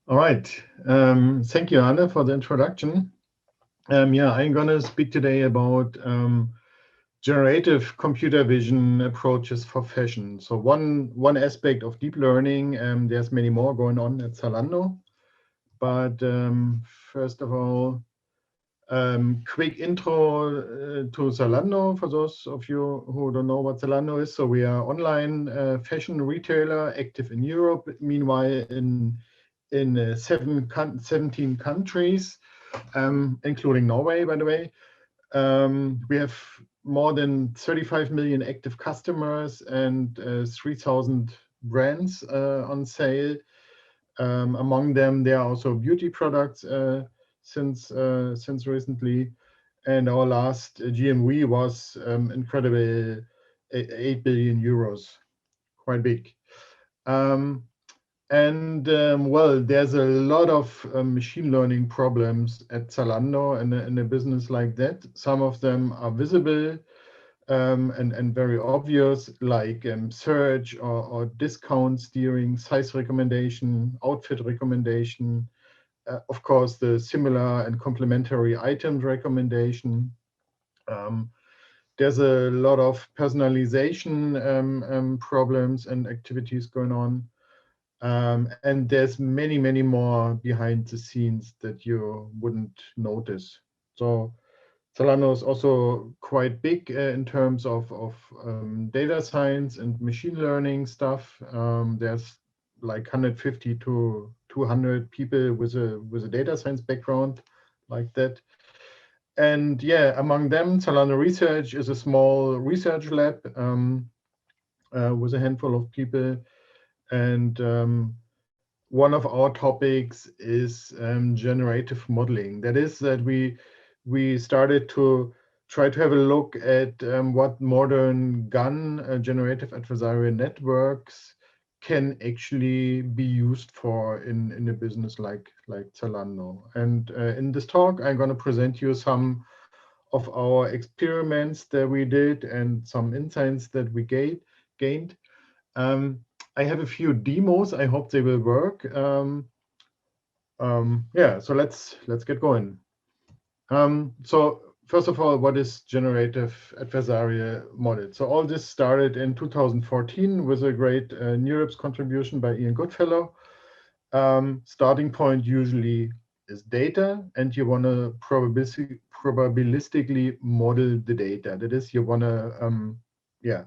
All right. Thank you, Anne, for the introduction. Yeah, I'm going to speak today about generative computer vision approaches for fashion. So one aspect of deep learning, there's many more going on at Zalando. But first of all, quick intro to Zalando for those of you who don't know what Zalando is. So we are online fashion retailer active in Europe. Meanwhile, in 17 countries, including Norway, by the way. We have more than 35 million active customers and 3,000 brands on sale. Among them, there are also beauty products since recently. And our last GMV was incredible, 8 billion euros, quite big. Well, there's a lot of machine learning problems at Zalando in a business like that. Some of them are visible and very obvious, like search or discount steering, size recommendation, outfit recommendation. Of course, the similar and complementary items recommendation. Um, there's a lot of personalization problems and activities going on. And there's many more behind the scenes that you wouldn't notice. So Solano is also quite big in terms of data science and machine learning stuff. There's like 150 to 200 people with a data science background like that. And yeah, among them, Solano Research is a small research lab with a handful of people. And one of our topics is generative modeling. That is that we started to try to have a look at what modern GAN, generative adversarial networks, can actually be used for in a business like Zalando. And in this talk, I'm going to present you some of our experiments that we did and some insights that we gained. Um, I have a few demos. I hope they will work. Yeah, so let's get going. So first of all, what is generative adversarial model? So all this started in 2014 with a great NeurIPS contribution by Ian Goodfellow. Starting point usually is data, and you want to probabilistically model the data. That is, you want to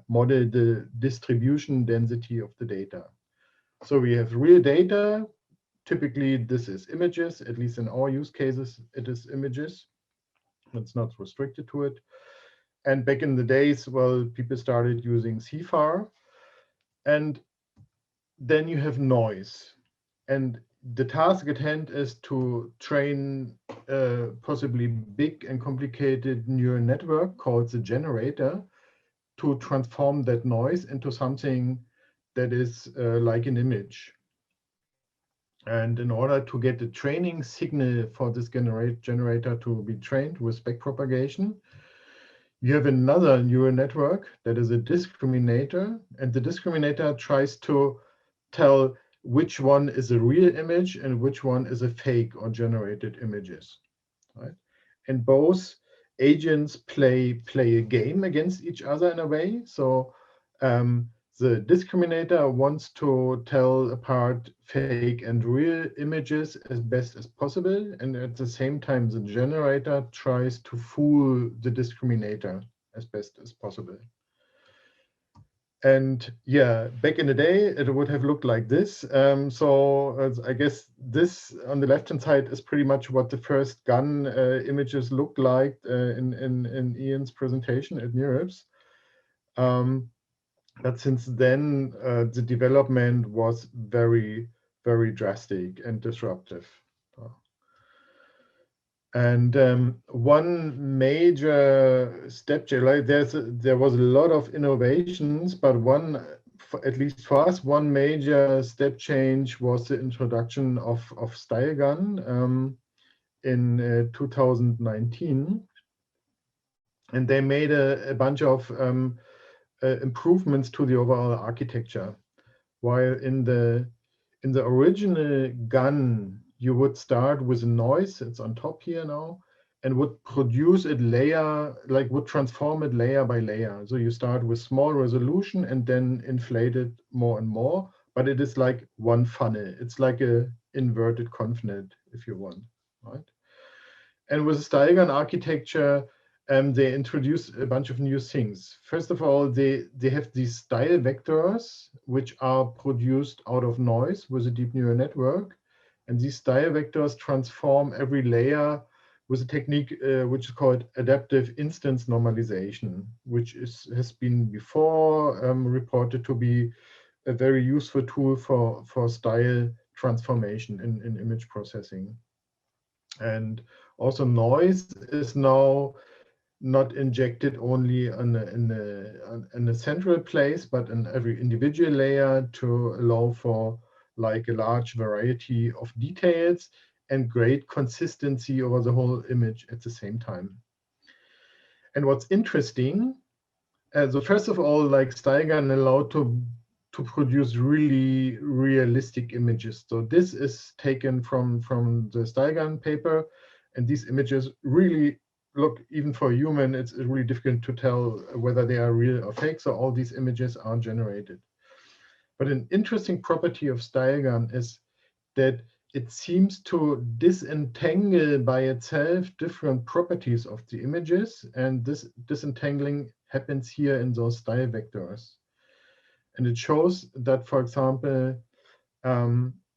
model the distribution density of the data. So we have real data. Typically, this is images. At least in our use cases, it is images. It's not restricted to it. And back in the days, well, people started using CFAR. And then you have noise. And the task at hand is to train a possibly big and complicated neural network called the generator to transform that noise into something that is like an image. And in order to get the training signal for this generator to be trained with backpropagation, you have another neural network that is a discriminator, and the discriminator tries to tell which one is a real image and which one is a fake or generated images, right? And both agents play a game against each other in a way. So the discriminator wants to tell apart fake and real images as best as possible. And at the same time, the generator tries to fool the discriminator as best as possible. And yeah, back in the day, it would have looked like this. I guess this on the left-hand side is pretty much what the first GAN images looked like in Ian's presentation at NeurIPS. But since then, the development was very drastic and disruptive. And one major step change, like there was a lot of innovations, but at least for us, one major step change was the introduction of StyleGAN in 2019. And they made a bunch of improvements to the overall architecture. While in the In the original gun, you would start with a noise, it's on top here now, and would produce it layer, like would transform it layer by layer. So you start with small resolution and then inflate it more and more, but it is like one funnel. It's like a inverted ConvNet, if you want, right? And with the style gun architecture, they introduce a bunch of new things. First of all, they have these style vectors, which are produced out of noise with a deep neural network. And these style vectors transform every layer with a technique which is called adaptive instance normalization, which has been before reported to be a very useful tool for style transformation in image processing. And also noise is now not injected only in a central place, but in every individual layer to allow for like a large variety of details and great consistency over the whole image at the same time. And what's interesting, so first of all, like StyleGAN allowed to produce really realistic images. So this is taken from the StyleGAN paper, and these images really look, even for a human, it's really difficult to tell whether they are real or fake. So all these images are generated. But an interesting property of StyleGAN is that it seems to disentangle by itself different properties of the images, and this disentangling happens here in those style vectors. And it shows that, for example,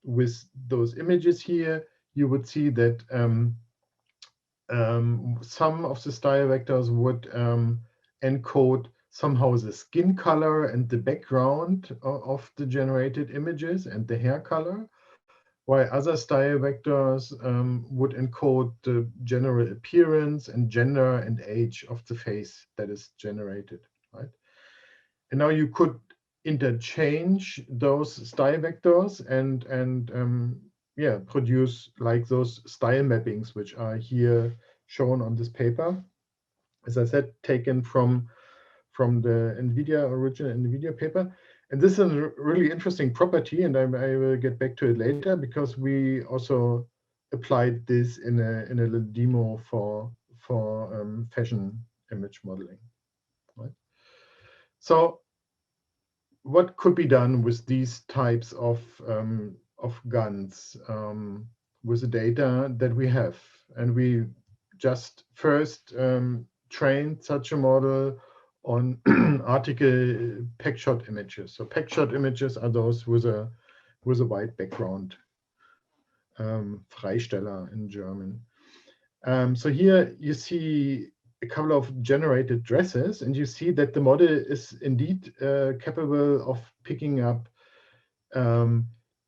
with those images here, you would see that some of the style vectors would encode somehow the skin color and the background of the generated images and the hair color, while other style vectors would encode the general appearance and gender and age of the face that is generated, right? And now you could interchange those style vectors and yeah, produce like those style mappings, which are here shown on this paper. As I said, taken from the original NVIDIA paper. And this is a really interesting property, and I will get back to it later, because we also applied this in a little demo for fashion image modeling. Right? So what could be done with these types of guns with the data that we have? And we just first trained such a model on article packshot images. So packshot images are those with a white background, Freisteller in German. So here you see a couple of generated dresses, and you see that the model is indeed capable of picking up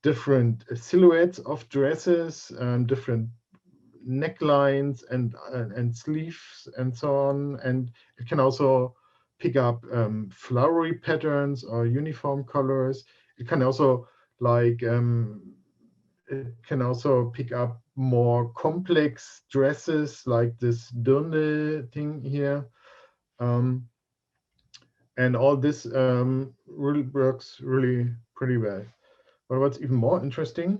different silhouettes of dresses, different necklines and sleeves and so on. And it can also pick up flowery patterns or uniform colors. It can also pick up more complex dresses like this dirndl thing here. And all this really works really pretty well. But what's even more interesting,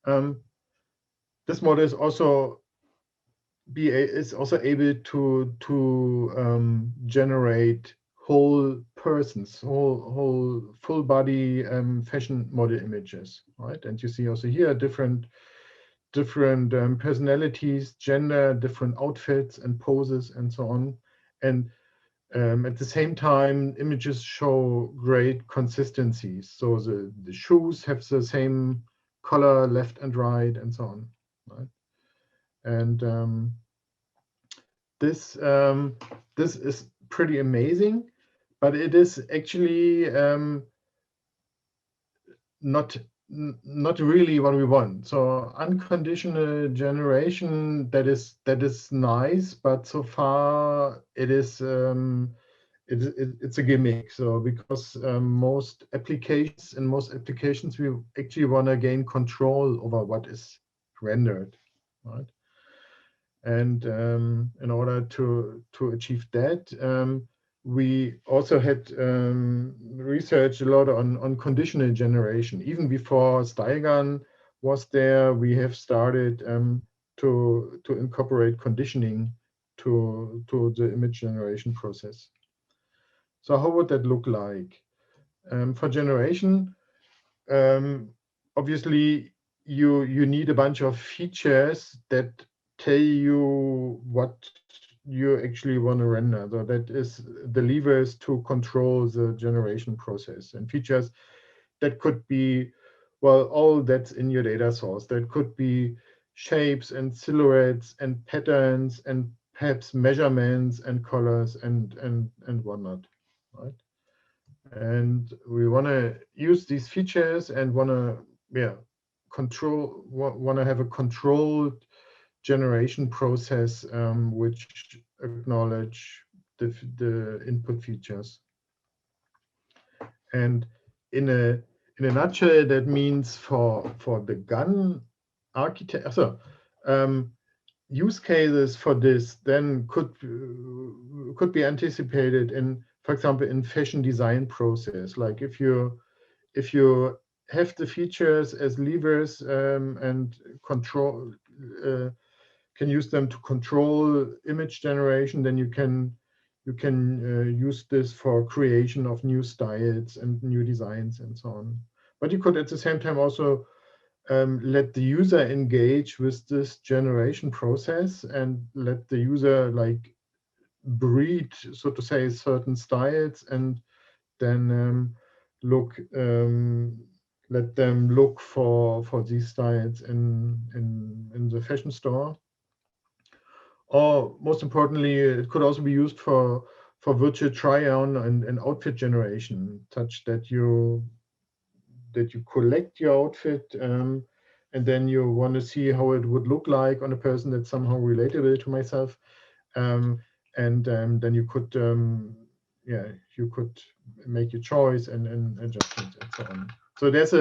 this model is also able to generate whole persons, whole full body fashion model images, right? And you see also here different personalities, gender, different outfits and poses and so on. And at the same time, images show great consistency. So the shoes have the same color left and right and so on, right? And this is pretty amazing, but it is actually not really what we want. So unconditional generation, that is nice, but so far it is it's a gimmick. So because most applications we actually want to gain control over what is rendered, right? And in order to achieve that, we also had researched a lot on conditional generation. Even before StyleGAN was there, we have started to incorporate conditioning to the image generation process. So how would that look like? For generation, obviously you need a bunch of features that tell you what you actually want to render. So that is the levers to control the generation process, and features that could be, well, all that's in your data source. That could be shapes and silhouettes and patterns and perhaps measurements and colors and whatnot, right? And we want to use these features and want to want to have a controlled generation process which acknowledge the input features. And in a nutshell, that means for the GAN architect, use cases for this then could be anticipated in, for example, in fashion design process. Like if you have the features as levers and control can use them to control image generation, then you can use this for creation of new styles and new designs and so on. But you could at the same time also let the user engage with this generation process and let the user like breed, so to say, certain styles, and then let them look for these styles in the fashion store. Or most importantly, it could also be used for virtual try-on and outfit generation, such that you collect your outfit and then you want to see how it would look like on a person that's somehow relatable to myself, and then you could you could make your choice and adjustments and so on. So there's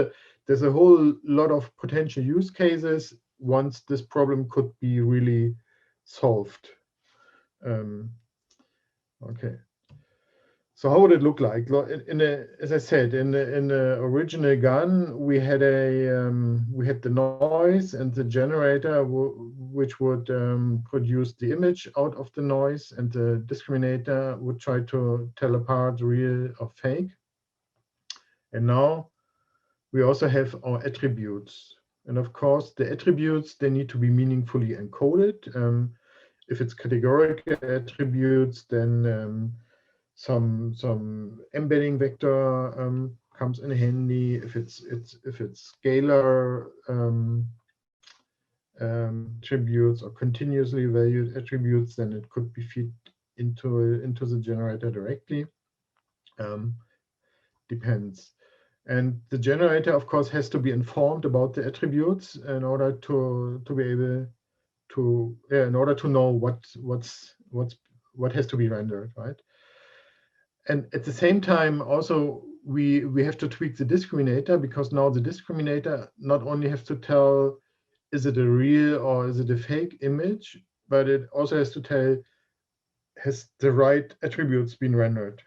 a whole lot of potential use cases once this problem could be really solved. Okay. So how would it look like? As I said, in the original GAN, we had the noise and the generator, which would produce the image out of the noise, and the discriminator would try to tell apart real or fake. And now we also have our attributes, and of course the attributes, they need to be meaningfully encoded. If it's categorical attributes, then some embedding vector comes in handy. If it's scalar attributes or continuously valued attributes, then it could be fed into the generator directly. Depends. And the generator, of course, has to be informed about the attributes in order to be able to in order to know what has to be rendered, right? And at the same time, also we have to tweak the discriminator, because now the discriminator not only has to tell is it a real or is it a fake image, but it also has to tell has the right attributes been rendered.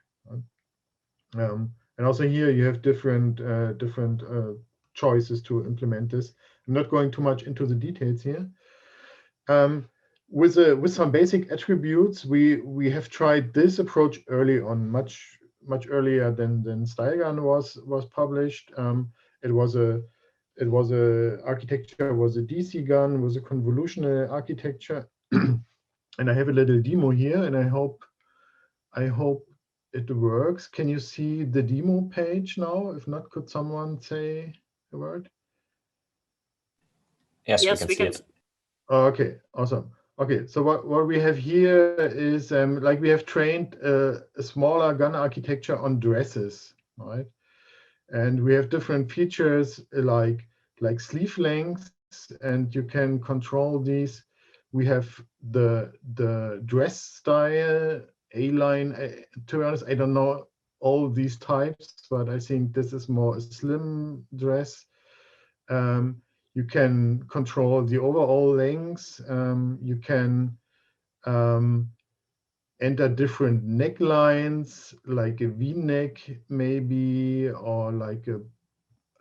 And also here you have different choices to implement this. I'm not going too much into the details here. With some basic attributes, we have tried this approach early on, much earlier than StyleGAN was published. It was a architecture, was a DC GAN, was a convolutional architecture. And I have a little demo here, and I hope it works. Can you see the demo page now? If not, could someone say a word? Yes, we can see it. Oh, okay, awesome. Okay, so what we have here is like we have trained a smaller GAN architecture on dresses, right? And we have different features like sleeve lengths, and you can control these. We have the dress style, A-line. To be honest, I don't know all these types, but I think this is more a slim dress. You can control the overall length. You can enter different necklines, like a V-neck maybe, or like a,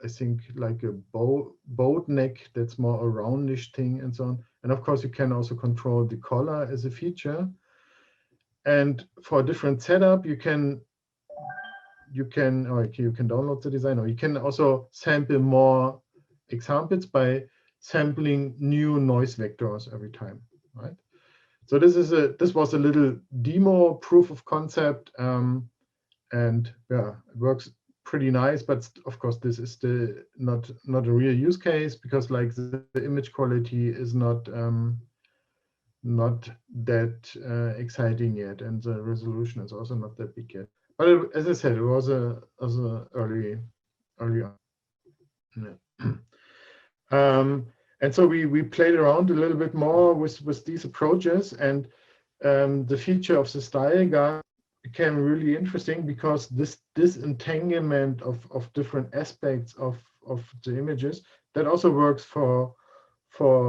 I think like a boat neck that's more a roundish thing and so on. And of course, you can also control the collar as a feature. And for a different setup, you can download the design, or you can also sample more examples by sampling new noise vectors every time, right? So this was a little demo proof of concept, and yeah, it works pretty nice. But of course, this is still not a real use case, because like the image quality is not that exciting yet, and the resolution is also not that big yet. But as I said, it was a early on. Yeah. And so we played around a little bit more with these approaches, and the feature of the style guide became really interesting, because this entanglement of different aspects of the images, that also works for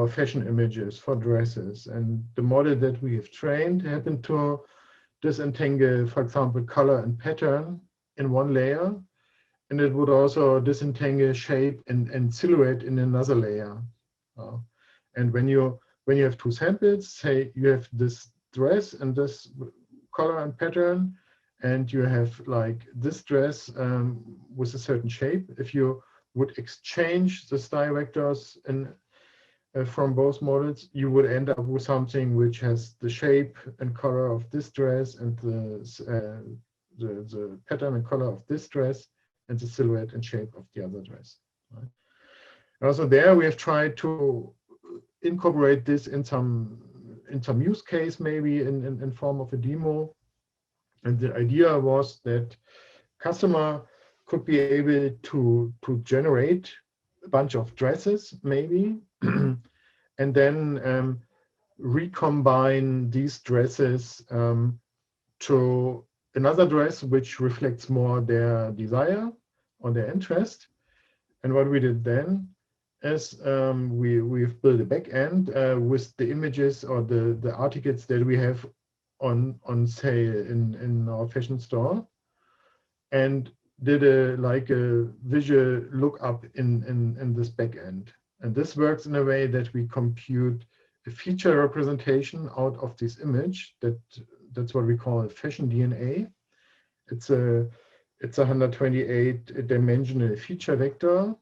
fashion images, for dresses. And the model that we have trained happened to disentangle, for example, color and pattern in one layer, and it would also disentangle shape and silhouette in another layer. And when you have two samples, say you have this dress and this color and pattern, and you have like this dress with a certain shape, if you would exchange the style vectors from both models, you would end up with something which has the shape and color of this dress, and the pattern and color of this dress, and the silhouette and shape of the other dress. Right? Also there we have tried to incorporate this in some use case, maybe in form of a demo. And the idea was that customer could be able to generate a bunch of dresses, maybe, and then recombine these dresses to another dress which reflects more their desire or their interest. And what we did then is we've built a back end with the images or the articles that we have on sale in our fashion store, and did a visual lookup in this back end. And this works in a way that we compute a feature representation out of this image. That's what we call a fashion DNA. It's a 128-dimensional feature vector,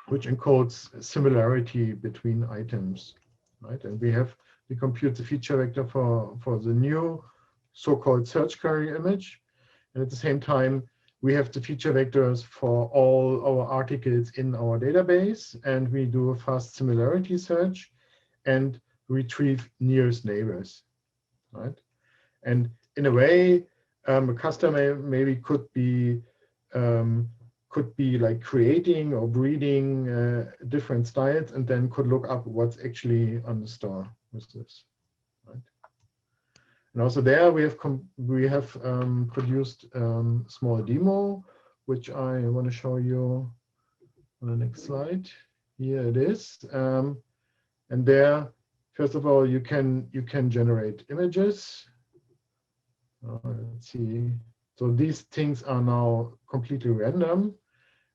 which encodes similarity between items, right? And we compute the feature vector for the new so-called search query image, and at the same time we have the feature vectors for all our articles in our database, and we do a fast similarity search and retrieve nearest neighbors, right? And in a way, a customer maybe could be like creating or breeding different styles, and then could look up what's actually on the store with this, right? And also there we have produced a small demo, which I want to show you on the next slide. Here it is, and there, first of all, you can generate images. Let's see. So these things are now completely random,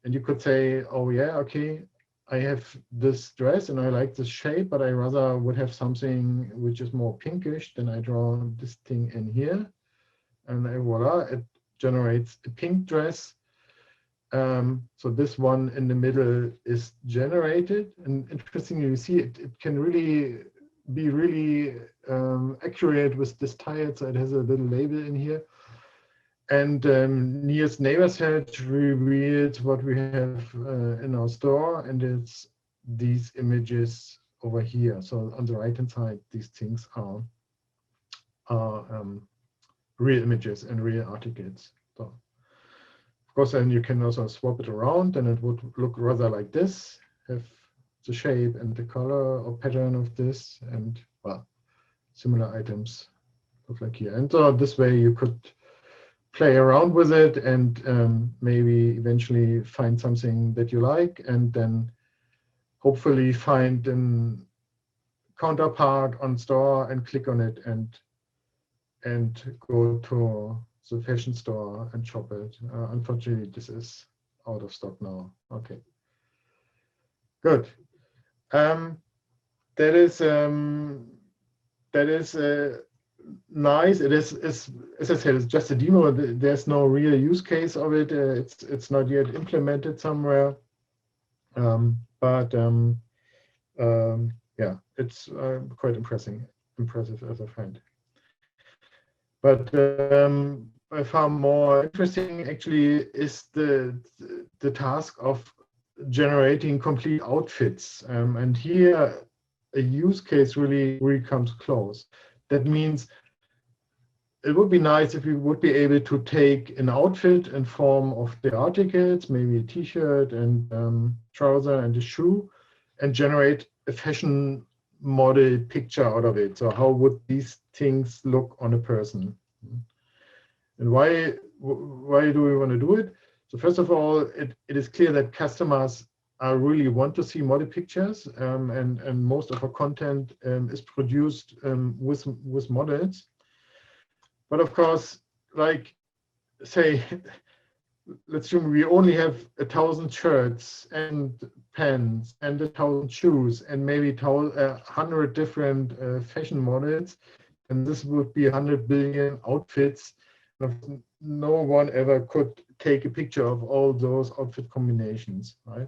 and you could say, oh yeah, okay, I have this dress and I like this shape, but I rather would have something which is more pinkish. Then I draw this thing in here, and voila, it generates a pink dress. So this one in the middle is generated, and interestingly, you see it can really be really accurate with this tile. So it has a little label in here. And nearest neighbor search revealed what we have in our store, and it's these images over here. So on the right-hand side, these things are real images and real articles. So of course, then you can also swap it around, and it would look rather like this, have the shape and the color or pattern of this, and well, similar items look like here. And so this way you could play around with it, and maybe eventually find something that you like, and then hopefully find a counterpart on store and click on it and and go to the fashion store and shop it. Unfortunately, this is out of stock now. Okay, good. That is nice. It is as I said, it's just a demo. There's no real use case of it. It's not yet implemented somewhere. Yeah, it's quite impressive as I find. But by far more interesting actually is the task of generating complete outfits. And here a use case really comes close. That means it would be nice if we would be able to take an outfit in form of the articles, maybe a t-shirt and trouser and a shoe, and generate a fashion model picture out of it. So how would these things look on a person? And why do we want to do it? So first of all, it is clear that customers really want to see model pictures, and most of our content is produced with models. But of course, like say, let's assume we only have 1,000 shirts and pants and 1,000 shoes and maybe 100 different fashion models, and this would be 100 billion outfits. No one ever could take a picture of all those outfit combinations, right?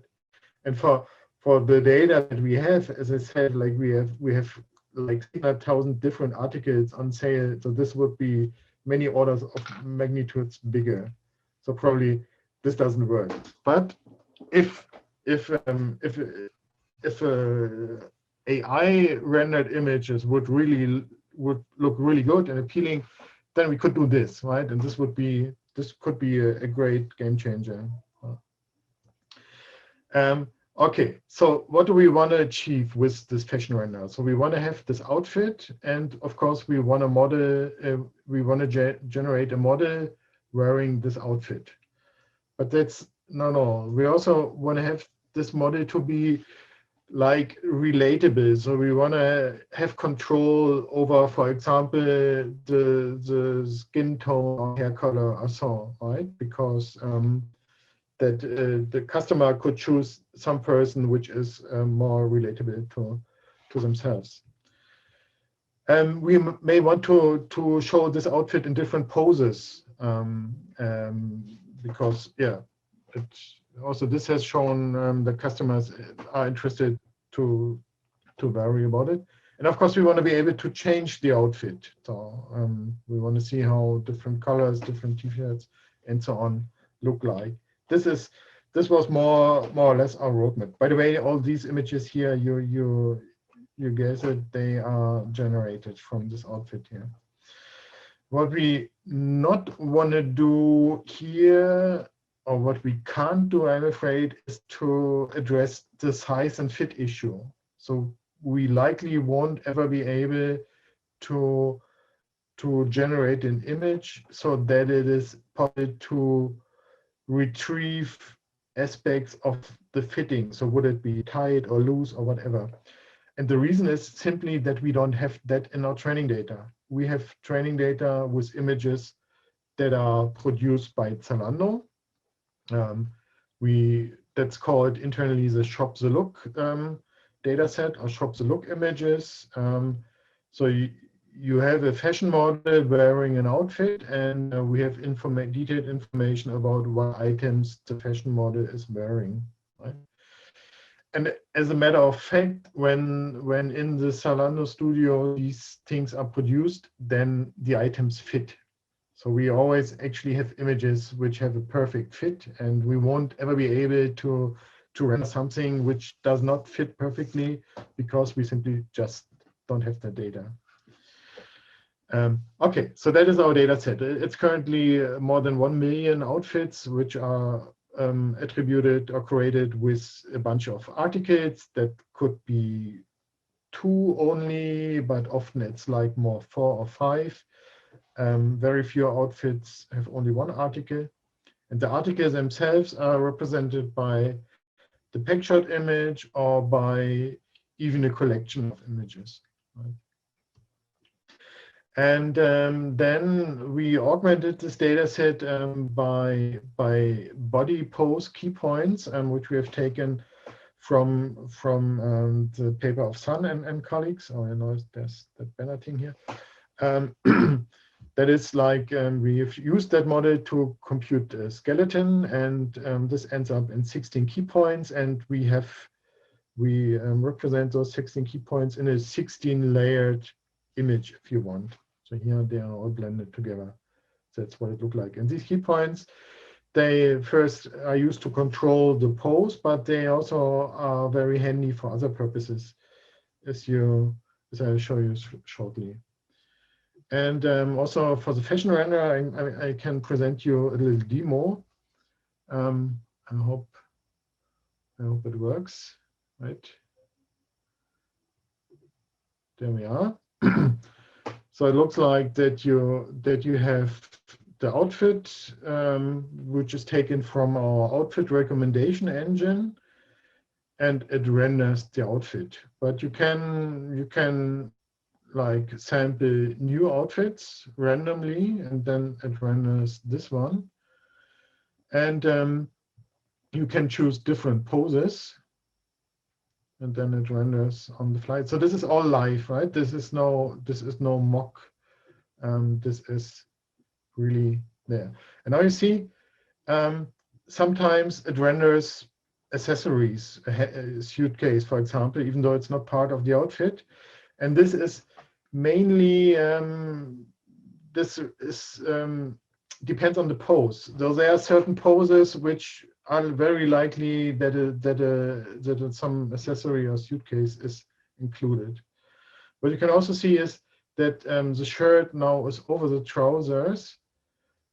And for the data that we have, as I said, like we have like 600,000 different articles on sale. So this would be many orders of magnitudes bigger. So probably this doesn't work. But if AI rendered images would look really good and appealing, then we could do this, right? And this could be a great game changer. Okay, so what do we want to achieve with this fashion render? So we want to have this outfit, and of course we want to model. We want to generate a model wearing this outfit. But that's no. We also want to have this model to be like relatable. So we want to have control over, for example, the skin tone or hair color or so, right? Because that the customer could choose some person which is more relatable to themselves. We may want to show this outfit in different poses because yeah, also this has shown that customers are interested to vary about it. And of course, we want to be able to change the outfit. So we want to see how different colors, different t-shirts, and so on look like. This was more or less our roadmap. By the way, all these images here, you guess it, they are generated from this outfit here. What we not want to do here, or what we can't do, I'm afraid, is to address the size and fit issue. So we likely won't ever be able to generate an image so that it is possible to retrieve aspects of the fitting. So would it be tight or loose or whatever? And the reason is simply that we don't have that in our training data. We have training data with images that are produced by Zalando. That's called internally the Shop the Look data set, or Shop the Look images. So you have a fashion model wearing an outfit, and we have detailed information about what items the fashion model is wearing. Right? And as a matter of fact, when in the Zalando studio these things are produced, then the items fit. So we always actually have images which have a perfect fit, and we won't ever be able to render something which does not fit perfectly because we simply just don't have the data. Okay, so that is our data set. It's currently more than 1 million outfits, which are attributed or created with a bunch of articles that could be 2 only, but often it's like more 4 or 5. Very few outfits have only 1 article. And the articles themselves are represented by the pictured image or by even a collection of images. Right? And then we augmented this data set by body pose key points, which we have taken from the paper of Sun and colleagues. Oh, I know there's that banner thing here. That is like we've used that model to compute a skeleton, and this ends up in 16 key points, and we represent those 16 key points in a 16-layered image, if you want. So here they are all blended together. That's what it looked like. And these key points, they first are used to control the pose, but they also are very handy for other purposes, as I'll show you shortly. And also for the fashion render, I can present you a little demo. I hope it works. Right. There we are. So it looks like that you have the outfit, which is taken from our outfit recommendation engine, and it renders the outfit. But you can like sample new outfits randomly, and then it renders this one. And you can choose different poses, and then it renders on the fly. So this is all live, right? This is no mock. This is really there. And now you see, sometimes it renders accessories, a suitcase, for example, even though it's not part of the outfit. And this is mainly depends on the pose. Though there are certain poses which are very likely that some accessory or suitcase is included. What you can also see is that the shirt now is over the trousers,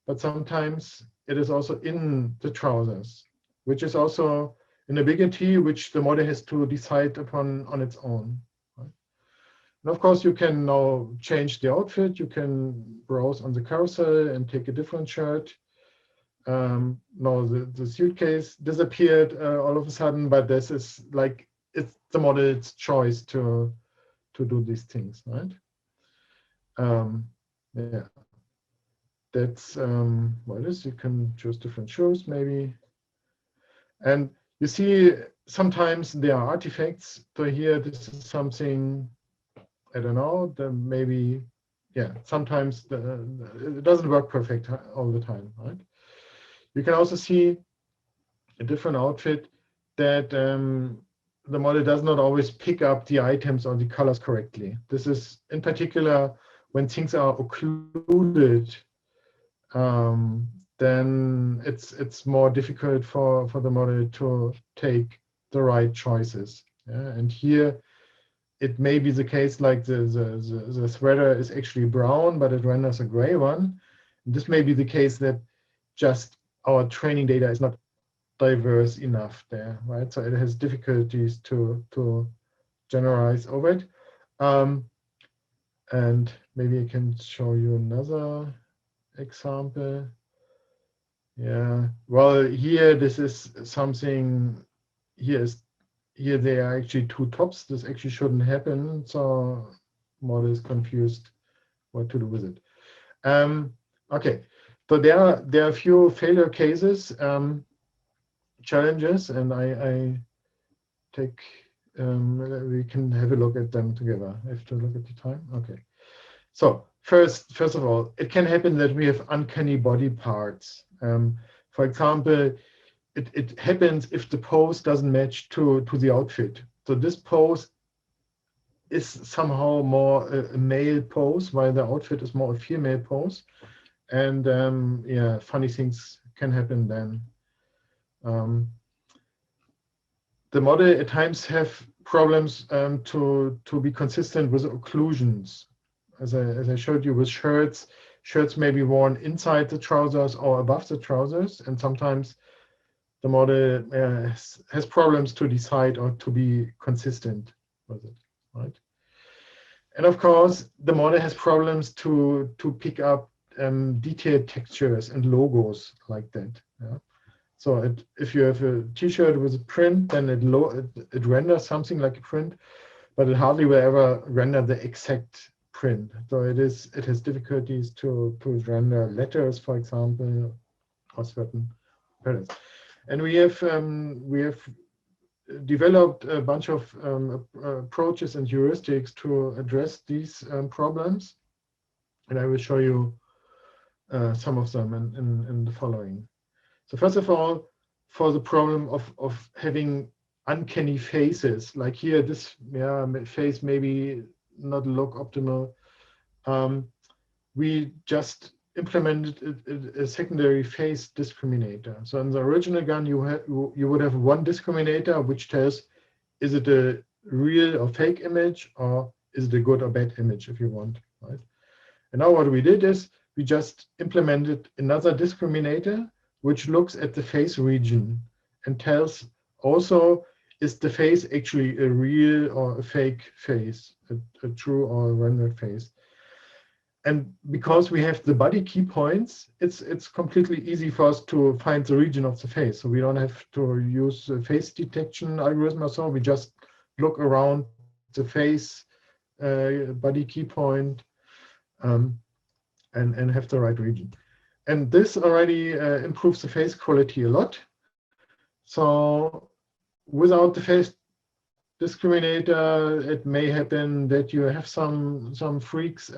but sometimes it is also in the trousers, which is also an ambiguity which the model has to decide upon on its own. Right? And of course, you can now change the outfit. You can browse on the carousel and take a different shirt. No, the suitcase disappeared all of a sudden, but this is like it's the model's choice to do these things, right? Yeah, that's what it is. You can choose different shoes maybe, and you see sometimes there are artifacts. So here, this is something I don't know. Then maybe, yeah. Sometimes it doesn't work perfect all the time, right? You can also see a different outfit that the model does not always pick up the items or the colors correctly. This is in particular when things are occluded, then it's more difficult for the model to take the right choices. Yeah? And here it may be the case like the sweater is actually brown, but it renders a gray one. And this may be the case that just our training data is not diverse enough there, right? So it has difficulties to generalize over it. And maybe I can show you another example. Yeah, well, here this is something. Here there are actually two tops. This actually shouldn't happen. So model is confused what to do with it. Okay, so there are a few failure cases, challenges, and I take we can have a look at them together. I have to look at the time. Okay. So first of all, it can happen that we have uncanny body parts. For example, it happens if the pose doesn't match to the outfit. So this pose is somehow more a male pose, while the outfit is more a female pose. And yeah, funny things can happen then. The model at times have problems to be consistent with occlusions. As I showed you with shirts may be worn inside the trousers or above the trousers, and sometimes the model has problems to decide or to be consistent with it, right? And of course, the model has problems to pick up detailed textures and logos like that. Yeah? So if you have a T-shirt with a print, then it renders something like a print, but it hardly will ever render the exact print. So it has difficulties to render letters, for example, or certain patterns. And we have developed a bunch of approaches and heuristics to address these problems. And I will show you some of them in the following. So first of all, for the problem of having uncanny faces, like here, this face maybe not look optimal. We just implemented a secondary face discriminator. So in the original gun, you would have one discriminator which tells, is it a real or fake image, or is it a good or bad image if you want, right? And now what we did is we just implemented another discriminator which looks at the face region and tells also, is the face actually a real or a fake face, a true or a rendered face. And because we have the body key points, it's completely easy for us to find the region of the face. So we don't have to use a face detection algorithm or so. We just look around the face, body key point, and have the right region. And this already improves the face quality a lot. So without the face discriminator, it may happen that you have some freaks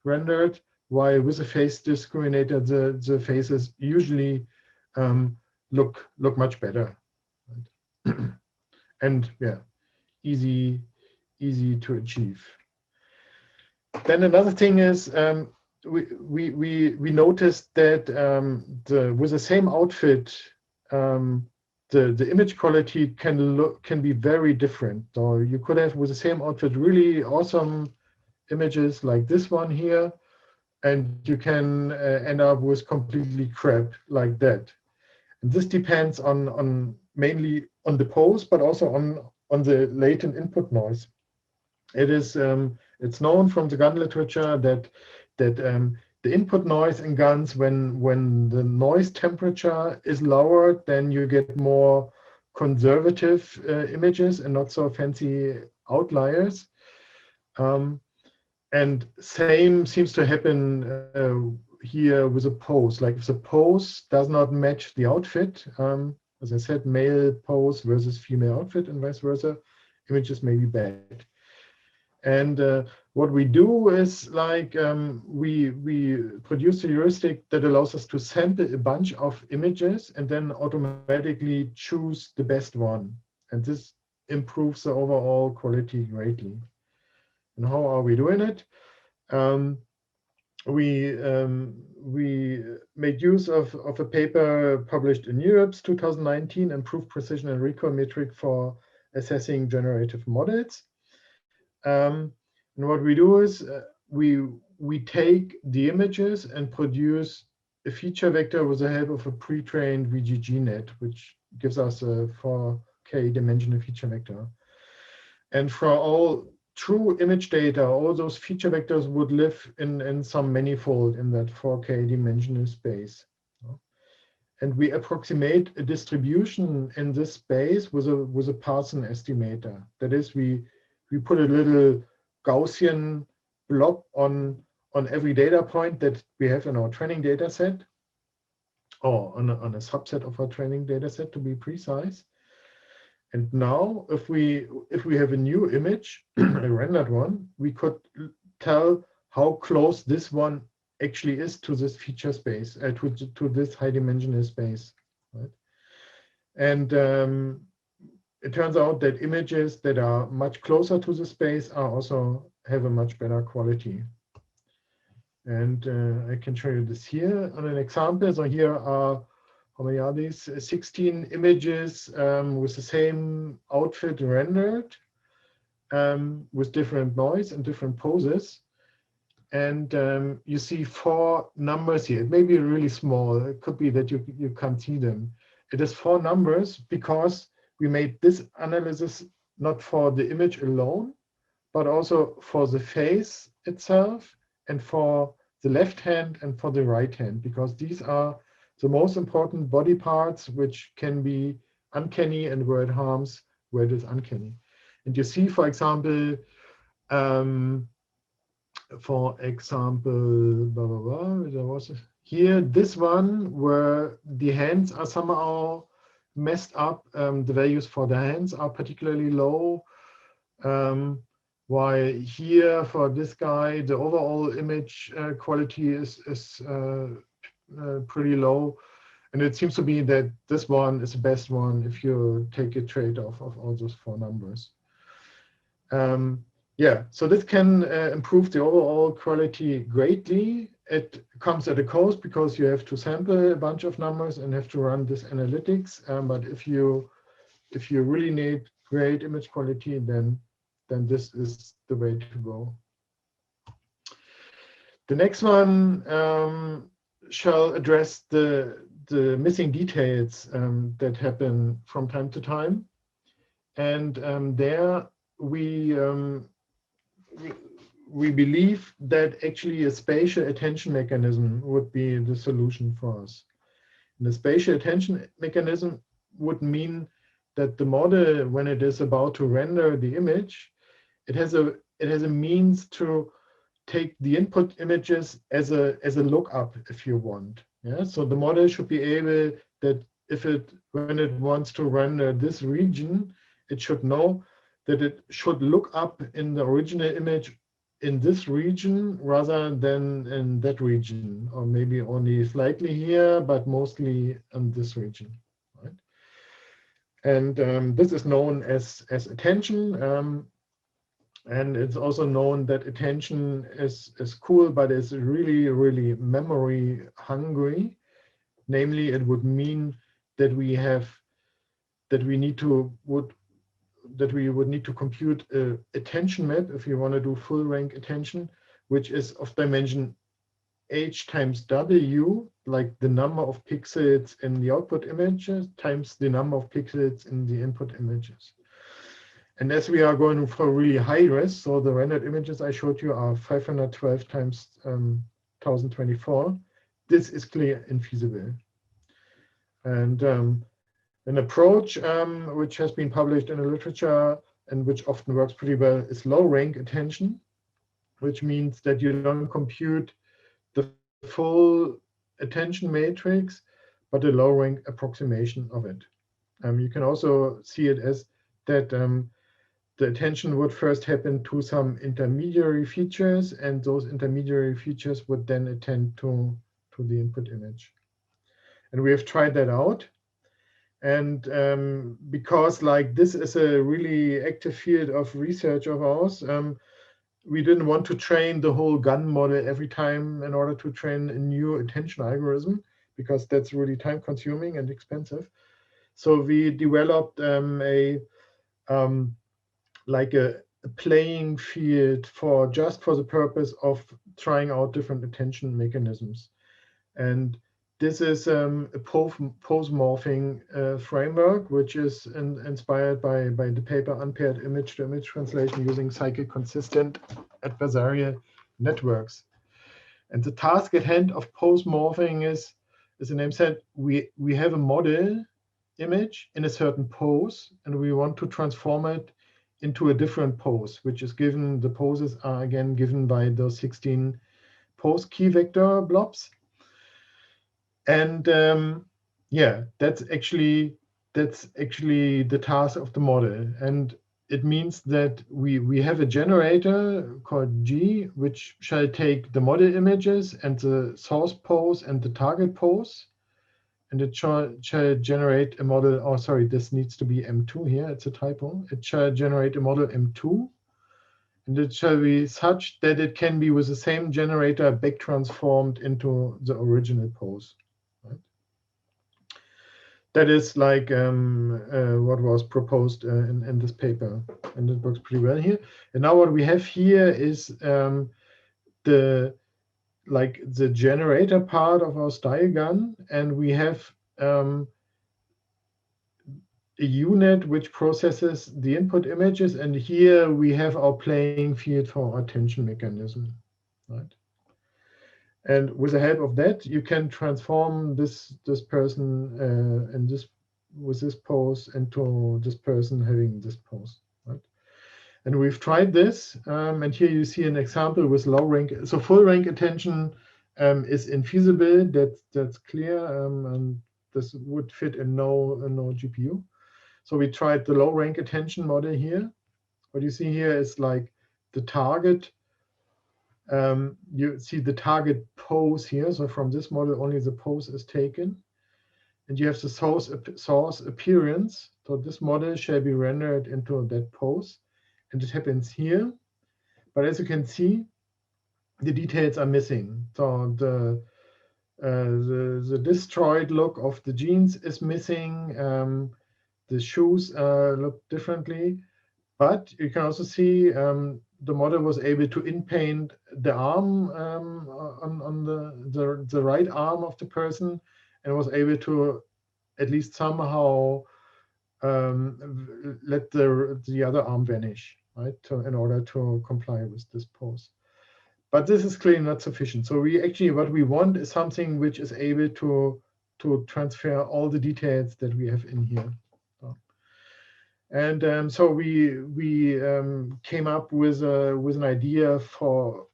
rendered, while with a face discriminator, the faces usually look much better. Right? And yeah, easy to achieve. Then another thing is we noticed that with the same outfit, the image quality can be very different. So you could have with the same outfit really awesome images like this one here, and you can end up with completely crap like that. And this depends on mainly on the pose, but also on the latent input noise. It is it's known from the gun literature that the input noise in guns, when the noise temperature is lowered, then you get more conservative images and not so fancy outliers. And same seems to happen here with a pose. Like if the pose does not match the outfit, as I said, male pose versus female outfit and vice versa, images may be bad. And what we do is like we produce a heuristic that allows us to sample a bunch of images and then automatically choose the best one. And this improves the overall quality greatly. And how are we doing it? We made use of a paper published in Europe's 2019, Improved Precision and Recall Metric for Assessing Generative Models. And what we do is we take the images and produce a feature vector with the help of a pre-trained VGGNet, which gives us a 4K dimensional feature vector. And for all true image data, all those feature vectors would live in some manifold in that 4K dimensional space. And we approximate a distribution in this space with a Parson estimator. That is, we put a little Gaussian blob on every data point that we have in our training data set, or on a subset of our training data set to be precise. And now if we have a new image, a rendered one, we could tell how close this one actually is to this feature space, to this high dimensional space, right? And it turns out that images that are much closer to the space also have a much better quality. And I can show you this here on an example. So here are, how many are these? 16 images with the same outfit rendered with different noise and different poses. And you see 4 numbers here. It may be really small. It could be that you can't see them. It is 4 numbers because we made this analysis not for the image alone, but also for the face itself and for the left hand and for the right hand, because these are the most important body parts which can be uncanny and where it harms, where it is uncanny. And you see, for example, For example, blah, blah, blah, there was here, this one where the hands are somehow messed up. The values for the hands are particularly low. While here for this guy, the overall image quality is pretty low. And it seems to be that this one is the best one if you take a trade-off of all those 4 numbers. Yeah, so this can improve the overall quality greatly. It comes at a cost because you have to sample a bunch of numbers and have to run this analytics. But if you really need great image quality, then this is the way to go. The next one shall address the missing details that happen from time to time. And there we believe that actually a spatial attention mechanism would be the solution for us. And the spatial attention mechanism would mean that the model, when it is about to render the image, it has a means to take the input images as a lookup, if you want. Yeah, so the model should be able that when it wants to render this region, it should know that it should look up in the original image in this region rather than in that region, or maybe only slightly here, but mostly in this region, right? And this is known as attention. And it's also known that attention is cool, but it's really, really memory hungry. Namely, it would mean that we would need to compute an attention map if you want to do full rank attention, which is of dimension h times w, like the number of pixels in the output images times the number of pixels in the input images. And as we are going for really high res, so the rendered images I showed you are 512 times 1024, this is clearly infeasible. And an approach which has been published in the literature and which often works pretty well is low rank attention, which means that you don't compute the full attention matrix, but a low rank approximation of it. You can also see it as that the attention would first happen to some intermediary features, and those intermediary features would then attend to the input image. And we have tried that out. And because like this is a really active field of research of ours, we didn't want to train the whole GAN model every time in order to train a new attention algorithm, because that's really time consuming and expensive. So we developed like a playing field just for the purpose of trying out different attention mechanisms. And this is a post-morphing framework, which is inspired by the paper Unpaired Image-to-Image Translation using cyclic consistent adversarial networks. And the task at hand of post-morphing is, as the name said, we have a model image in a certain pose, and we want to transform it into a different pose, which is given, the poses are again given by those 16 pose key vector blobs. And yeah, that's actually the task of the model. And it means that we have a generator called G, which shall take the model images and the source pose and the target pose. And it shall generate a model, oh, sorry, this needs to be M2 here, it's a typo. It shall generate a model M2. And it shall be such that it can be with the same generator back transformed into the original pose. Right? That is like what was proposed in this paper, and it works pretty well here. And now what we have here is the generator part of our style gun, and we have a unit which processes the input images, and here we have our playing field for our attention mechanism, right? And with the help of that, you can transform this person with this pose into this person having this pose, right? And we've tried this, and here you see an example with low rank. So full rank attention is infeasible. That's clear, and this would fit in no GPU. So we tried the low rank attention model here. What you see here is like the target. You see the target pose here. So from this model, only the pose is taken. And you have the source appearance. So this model shall be rendered into that pose. And it happens here. But as you can see, the details are missing. So the destroyed look of the jeans is missing. The shoes look differently. But you can also see the model was able to in-paint the arm on the right arm of the person, and was able to at least somehow let the other arm vanish, right? In order to comply with this pose. But this is clearly not sufficient. So what we want is something which is able to transfer all the details that we have in here. And so we came up with an idea for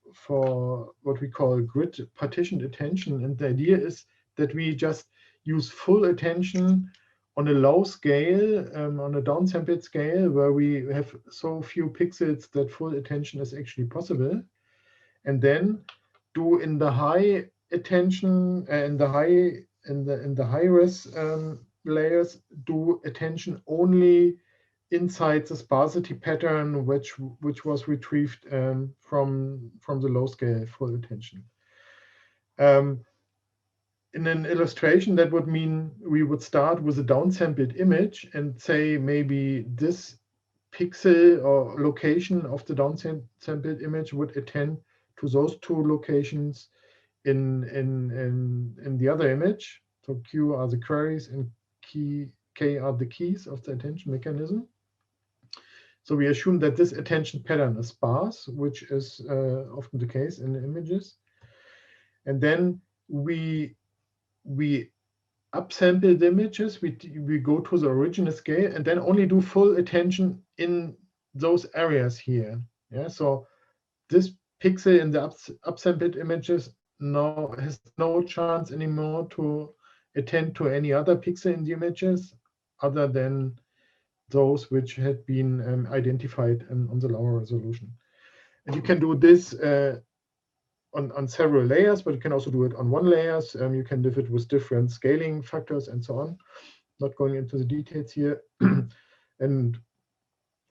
what we call grid partitioned attention. And the idea is that we just use full attention on a low scale, on a downsampled scale, where we have so few pixels that full attention is actually possible, and then do in the high attention, in the high res layers, do attention only inside the sparsity pattern, which was retrieved from the low scale full attention. In an illustration, that would mean we would start with a downsampled image and say maybe this pixel or location of the downsampled image would attend to those two locations in the other image. So Q are the queries and K are the keys of the attention mechanism. So we assume that this attention pattern is sparse, which is often the case in the images. And then we upsample the images, we go to the original scale, and then only do full attention in those areas here. Yeah, so this pixel in the upsampled images now has no chance anymore to attend to any other pixel in the images other than those which had been identified on the lower resolution. And you can do this on several layers, but you can also do it on one layer. You can do it with different scaling factors and so on. Not going into the details here. And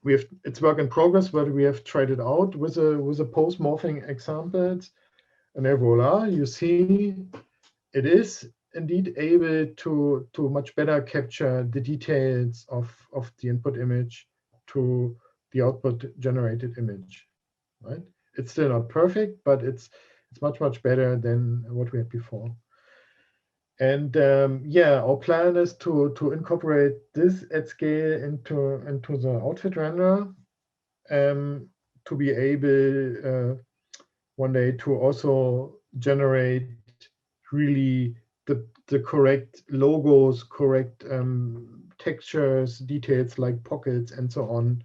it's work in progress, but we have tried it out with a post-morphing examples. And then voila, you see it is indeed able to much better capture the details of the input image to the output generated image, right? It's still not perfect, but it's much better than what we had before. And yeah, our plan is to incorporate this at scale into the outfit renderer, to be able one day to also generate really the correct logos, correct textures, details like pockets and so on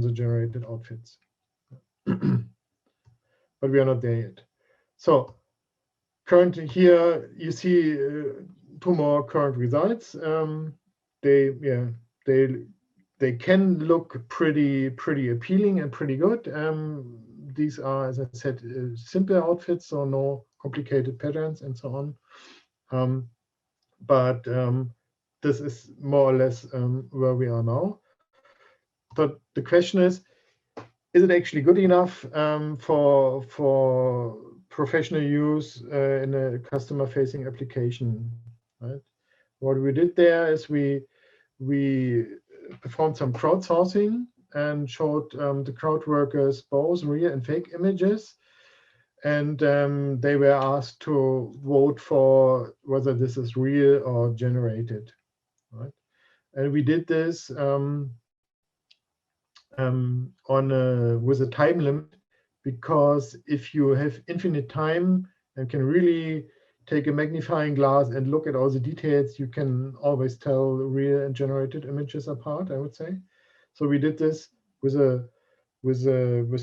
the generated outfits. But we are not there yet. So currently here you see two more current results. They can look pretty appealing and pretty good. These are, as I said, simple outfits, so no complicated patterns and so on. But this is more or less where we are now. But the question is it actually good enough for professional use in a customer-facing application? Right? What we did there is we performed some crowdsourcing and showed the crowd workers both real and fake images, and they were asked to vote for whether this is real or generated. Right? And we did this with a time limit, because if you have infinite time and can really take a magnifying glass and look at all the details, you can always tell real and generated images apart, I would say. So we did this with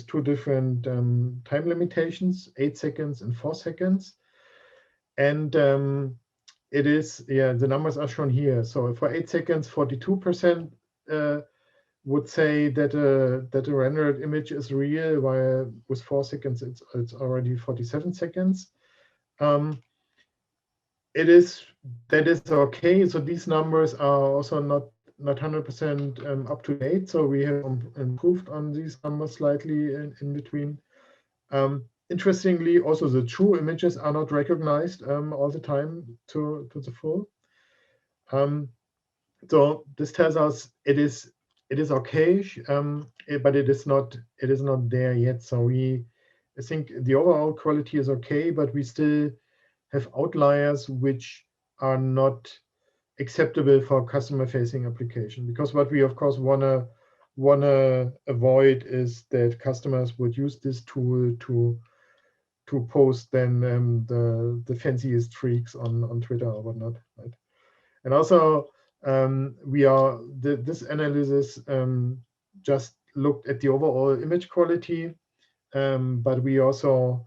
two different time limitations, 8 seconds and 4 seconds. And it is, yeah, the numbers are shown here. So for 8 seconds, 42% would say that a rendered image is real, while with 4 seconds it's already 47 seconds. That is okay. So these numbers are also not 100% up to date. So we have improved on these numbers slightly in between. Interestingly, also the true images are not recognized all the time to the full. So this tells us it is okay, but it is not there yet. So I think the overall quality is okay, but we still have outliers which are not acceptable for customer-facing application. Because what we of course wanna avoid is that customers would use this tool to post then the fanciest freaks on Twitter or whatnot, right? And also this analysis just looked at the overall image quality, but we also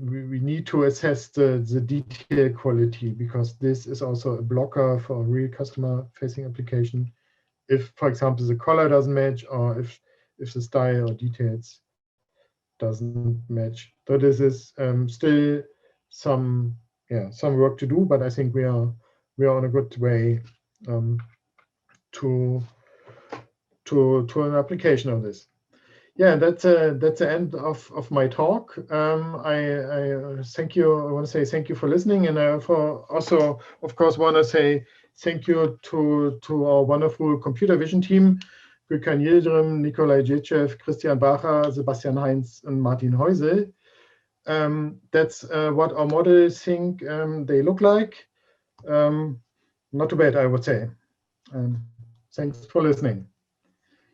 we need to assess the detail quality, because this is also a blocker for a real customer-facing application. If, for example, the color doesn't match, or if the style or details doesn't match. So this is still some work to do, but I think we are on a good way to an application of this. Yeah, that's the end of my talk. I thank you. I want to say thank you for listening, and I also, of course, want to say thank you to our wonderful computer vision team: Gökhan Yildirim, Nikolai Djechev, Christian Bacher, Sebastian Heinz, and Martin Heusel. That's what our models think they look like. Not too bad, I would say. Thanks for listening.